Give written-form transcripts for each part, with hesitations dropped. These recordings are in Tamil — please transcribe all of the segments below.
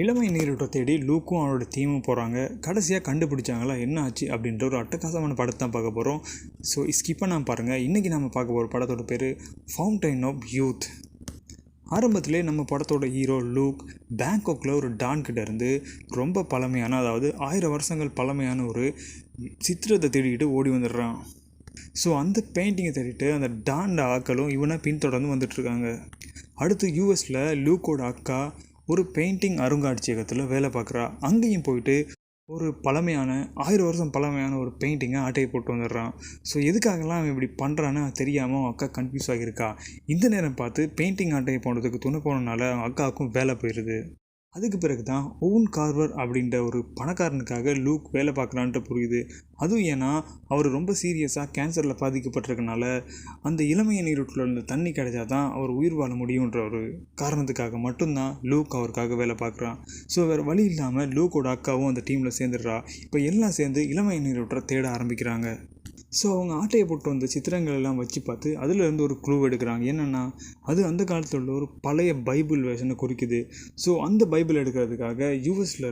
இளமை நீரோட்ட தேடி லூக்கும் அவனோட டீமும் போகிறாங்க. கடைசியாக கண்டுபிடிச்சாங்களா என்ன ஆச்சு அப்படின்ற ஒரு அட்டகாசமான படத்தை தான் பார்க்க போகிறோம். ஸோ ஸ்கிப் பண்ணாமல் பாருங்கள். இன்றைக்கி நம்ம பார்க்க போகிற படத்தோட பேர் ஃபவுண்டைன் ஆஃப் யூத். ஆரம்பத்திலே நம்ம படத்தோட ஹீரோ லூக் பேங்காக்கில் ஒரு டான் கிட்ட இருந்து ரொம்ப பழமையான, அதாவது 1000 வருஷங்கள் பழமையான ஒரு சித்திரத்தை தேடிக்கிட்டு ஓடி வந்துடுறான். ஸோ அந்த பெயிண்டிங்கை தேடிட்டு அந்த டான்ட ஆக்களும் இவனை பின்தொடர்ந்து வந்துட்டுருக்காங்க. அடுத்து யூஎஸில் லூக்கோட அக்கா ஒரு பெயிண்டிங் அருங்காட்சியகத்தில் வேலை பார்க்குறா. அங்கேயும் போயிட்டு ஒரு பழமையான 1000 வருஷம் பழமையான ஒரு பெயிண்டிங்கை ஆட்டையை போட்டு வந்துடுறான். ஸோ எதுக்காகலாம் அவன் இப்படி பண்ணுறான்னு தெரியாமல் அவன் அக்கா கன்ஃபியூஸ் ஆகியிருக்கா. இந்த நேரம் பார்த்து பெயிண்டிங் ஆட்டையை போனதுக்கு துணை போனதுனால அவன் அக்காவுக்கும் வேலை போயிடுது. அதுக்கு பிறகு தான் ஓவன் கார்வர் அப்படின்ற ஒரு பணக்காரனுக்காக லூக் வேலை பார்க்குறான்ட்டு புரியுது. அதுவும் ஏன்னா அவர் ரொம்ப சீரியஸாக கேன்சரில் பாதிக்கப்பட்டிருக்கனால அந்த இளமைய நீரூற்றில் இருந்த தண்ணி கிடைச்சா தான் அவர் உயிர் வாழ முடியுன்ற ஒரு காரணத்துக்காக மட்டும்தான் லூக் அவருக்காக வேலை பார்க்குறான். ஸோ வேறு வழி இல்லாமல் லூக்கோட அக்காவும் அந்த டீமில் சேர்ந்துடுறா. இப்போ எல்லாம் சேர்ந்து இளமைய நீரூற்றை தேட ஆரம்பிக்கிறாங்க. ஸோ அவங்க ஆட்டையை போட்டு வந்த சித்திரங்கள் எல்லாம் வச்சு பார்த்து அதிலேருந்து ஒரு க்ளூ எடுக்கிறாங்க. என்னென்னா அது அந்த காலத்தில் உள்ள ஒரு பழைய பைபிள் வேர்ஷனை குறிக்குது. ஸோ அந்த பைபிள் எடுக்கிறதுக்காக யூஎஸில்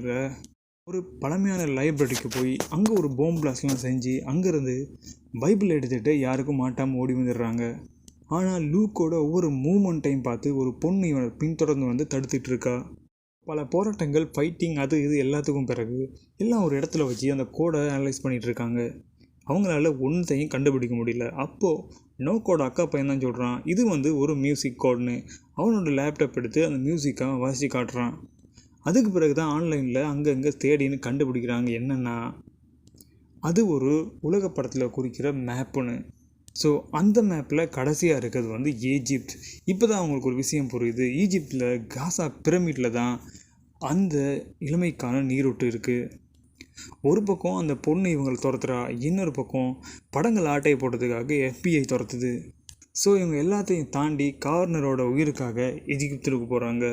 ஒரு பழமையான லைப்ரரிக்கு போய் அங்கே ஒரு பாம் பிளாஸ்ட்லாம் செஞ்சு அங்கேருந்து பைபிள் எடுத்துகிட்டு யாருக்கும் மாட்டாமல் ஓடி வந்துடுறாங்க. ஆனால் லூக்கோட ஒவ்வொரு மூமெண்ட்டையும் பார்த்து ஒரு பொண்ணு இவனை பின்தொடர்ந்து வந்து தடுத்துட்டு இருக்கா. பல போராட்டங்கள், ஃபைட்டிங், அது இது எல்லாத்துக்கும் பிறகு எல்லாம் ஒரு இடத்துல வச்சு அந்த கோடை அனலைஸ் பண்ணிகிட்டு இருக்காங்க. அவங்களால ஒன்றையும் கண்டுபிடிக்க முடியல. அப்போது நோக்கோட அக்கா பையன் தான் சொல்கிறான், இது ஒரு மியூசிக் கோட்னு. அவனோட லேப்டாப் எடுத்து அந்த மியூசிக்கை வாசி காட்டுறான். அதுக்கு பிறகு தான் ஆன்லைனில் அங்கங்கே தேடின்னு கண்டுபிடிக்கிறாங்க என்னென்னா அது ஒரு உலக படத்தில் குறிக்கிற மேப்புன்னு. ஸோ அந்த மேப்பில் கடைசியாக இருக்கிறது ஈஜிப்ட். இப்போ தான் அவங்களுக்கு ஒரு விஷயம் புரியுது. ஈஜிப்டில் காசா பிரமிடில் தான் அந்த இளமைக்கான நீரூற்று இருக்குது. ஒரு பக்கம் அந்த பொண்ணு இவங்களை துரத்துறா, இன்னொரு பக்கம் படங்கள் ஆட்டையை போடுறதுக்காக FBI துரத்துது. ஸோ இவங்க எல்லாத்தையும் தாண்டி கார்னரோட உயிருக்காக எஜிப்துக்கு போகிறாங்க.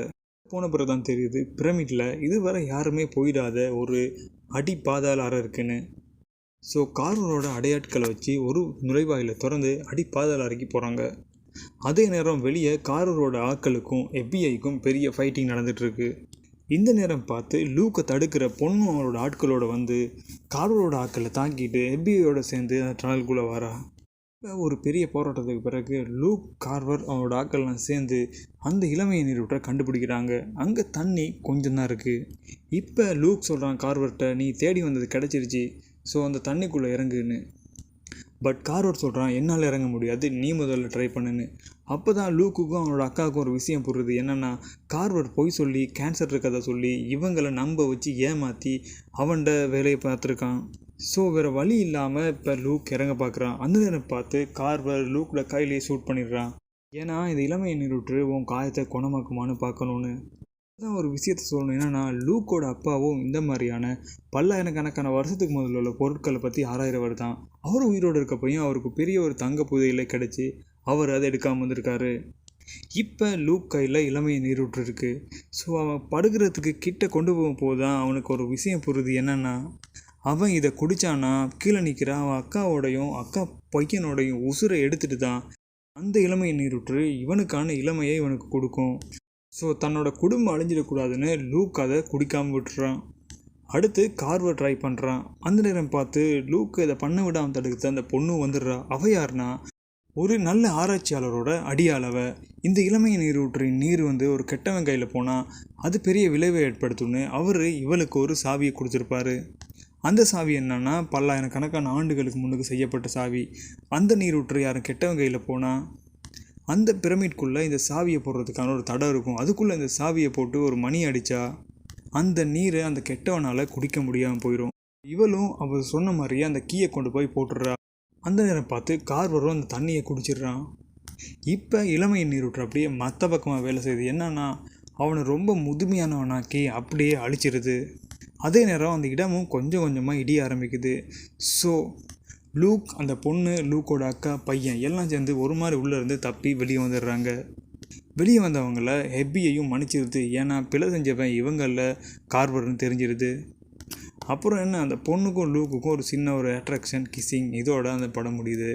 போன பிறகு தான் தெரியுது பிரமிடில் இதுவரை யாருமே போயிடாத ஒரு அடி பாதாள அறை இருக்குன்னு. ஸோ கார்னரோட அடையாட்களை வச்சு ஒரு நுழைவாயில் திறந்து அடி பாதாள அறைக்கு போகிறாங்க. அதே நேரம் வெளியே கார்னரோட ஆட்களுக்கும் FBIக்கும் பெரிய ஃபைட்டிங் நடந்துகிட்ருக்கு. இந்த நேரம் பார்த்து லூக்கை தடுக்கிற பொண்ணு அவரோட ஆட்களோட கார்வரோட ஆட்களை தாக்கிட்டு FBIயோட சேர்ந்து அந்த டனலுக்குள்ளே வரா. ஒரு பெரிய போராட்டத்துக்கு பிறகு லூக், கார்வர், அவனோட ஆட்கள்லாம் சேர்ந்து அந்த இளமைய நீரூற்றை கண்டுபிடிக்கிறாங்க. அங்கே தண்ணி கொஞ்சம் தான் இருக்குது. இப்போ லூக் சொல்கிறான் கார்வர்கிட்ட, நீ தேடி வந்தது கிடச்சிருச்சு, ஸோ அந்த தண்ணிக்குள்ளே இறங்குன்னு. பட் கார்வர் சொல்கிறான், என்னால் இறங்க முடியாது, நீ முதல்ல ட்ரை பண்ணுன்னு. அப்போ தான் லூக்குக்கும் அவனோட அக்காவுக்கும் ஒரு விஷயம் புரியுது. என்னென்னா கார்வர் பொய் சொல்லி கேன்சர் இருக்கதை சொல்லி இவங்களை நம்ப வச்சு ஏமாற்றி அவன்கிட்ட வேலையை பார்த்துருக்கான். ஸோ வேறு வழி இல்லாமல் இப்போ லூக் இறங்க பார்க்குறான். அந்த நேரம் பார்த்து கார்வர் லூக்கோட கையிலேயே ஷூட் பண்ணிடுறான். ஏன்னா இந்த இளமையை நீரூற்று உன் காயத்தை குணமாக்குமான்னு பார்க்கணுன்னு. அதான் ஒரு விஷயத்த சொல்லணும். என்னென்னா லூக்கோட அப்பாவும் இந்த மாதிரியான பல்லாயிரக்கணக்கான வருஷத்துக்கு முதல்ல உள்ள பொருட்களை பற்றி ஆராயிறவர் தான். அவர் உயிரோடு இருக்கப்பையும் அவருக்கு பெரிய ஒரு தங்க புதையலை கிடச்சி அவர் அதை எடுக்காமல் வந்திருக்காரு. இப்போ லூக் கையில் இளமையை நீரூற்று இருக்குது. ஸோ அவன் படுக்கிறதுக்கு கிட்ட கொண்டு போகும்போது தான் அவனுக்கு ஒரு விஷயம் புரியுது. என்னென்னா அவன் இதை குடித்தானா கீழே நிற்கிற அவன் அக்காவோடையும் அக்கா பையனோடையும் உசுரை எடுத்துகிட்டு தான் அந்த இளமையை நீரூற்று இவனுக்கான இளமையை இவனுக்கு கொடுக்கும். ஸோ தன்னோட குடும்பம் அழிஞ்சிடக்கூடாதுன்னு லூக் அதை குடிக்காமல் விட்டுறான். அடுத்து கார்வர் ட்ரை பண்ணுறான். அந்த நேரம் பார்த்து லூக் இதை பண்ண விடாமல் தடுக்க அந்த பொண்ணு வந்துடுறா. அவ யாருன்னா ஒரு நல்ல ஆராய்ச்சியாளரோட அடியாளவ. இந்த இளமைய நீரூற்றின் நீர் ஒரு கெட்டவன் கையில் போனால் அது பெரிய விளைவை ஏற்படுத்தும்னு அவர் இவளுக்கு ஒரு சாவியை கொடுத்துருப்பாரு. அந்த சாவி என்னன்னா பல்லாயிரக்கணக்கான ஆண்டுகளுக்கு முன்னுக்கு செய்யப்பட்ட சாவி. அந்த நீரூற்று யாரும் கெட்டவன் கையில் போனால் அந்த பிரமிட்குள்ளே இந்த சாவியை போடுறதுக்கான ஒரு தடம் இருக்கும். அதுக்குள்ளே இந்த சாவியை போட்டு ஒரு மணி அடித்தா அந்த நீரை அந்த கெட்டவனால் குடிக்க முடியாமல் போயிடும். இவளும் அவர் சொன்ன மாதிரியே அந்த கீயை கொண்டு போய் போட்டுடுறா. அந்த நேரம் பார்த்து கார்வரும் அந்த தண்ணியை குடிச்சிடுறான். இப்போ இளமைய நீரூற்று அப்படியே மற்ற பக்கமாக வேலை செய்யுது. என்னன்னா அவனை ரொம்ப முதுமையானவனாக்கி அப்படியே அழிச்சிருது. அதே நேரம் அந்த இடமும் கொஞ்சம் கொஞ்சமாக இடிய ஆரம்பிக்குது. ஸோ லூக், அந்த பொண்ணு, லூக்கோட அக்கா, பையன் எல்லாம் சேர்ந்து ஒரு மாதிரி உள்ளேருந்து தப்பி வெளியே வந்துடுறாங்க. வெளியே வந்தவங்கள FBIயும் மன்னிச்சிருது. ஏன்னா பிழை செஞ்சவன் இவங்களில் கார்வர்னு தெரிஞ்சிருது. அப்புறம் என்ன, அந்த பொண்ணுக்கும் லூக்குக்கும் ஒரு சின்ன ஒரு அட்ராக்ஷன், கிஸ்ஸிங், இதோட அந்த படம் முடியுது.